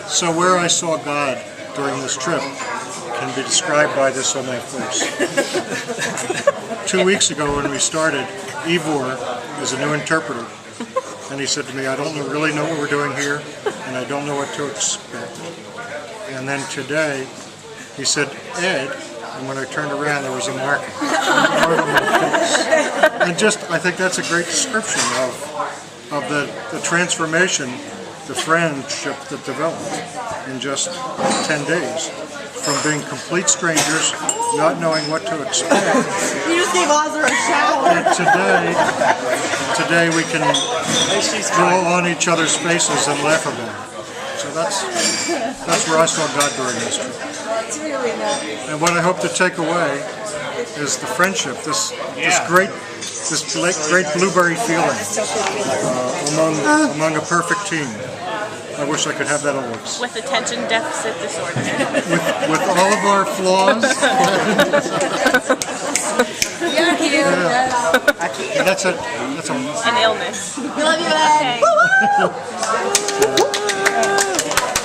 So where I saw God during this trip can be described by this on my face. 2 weeks ago when we started, Ivor is a new interpreter, and he said to me, I don't really know what we're doing here, and I don't know what to expect. And then today, he said, Ed, and when I turned around there was a mark right on my face. And I think that's a great description of the transformation, the friendship that developed in just 10 days. From being complete strangers, not knowing what to expect. You just gave Ozra a shower. And today we can draw on each other's faces and laugh about it. So that's where I saw God during this trip. That's really nice. And what I hope to take away is the friendship, this great blueberry feeling among a perfect team. I wish I could have that always. With attention deficit disorder. with all of our flaws. You're cute. Yeah. That's an illness. We love you, Ed. Okay.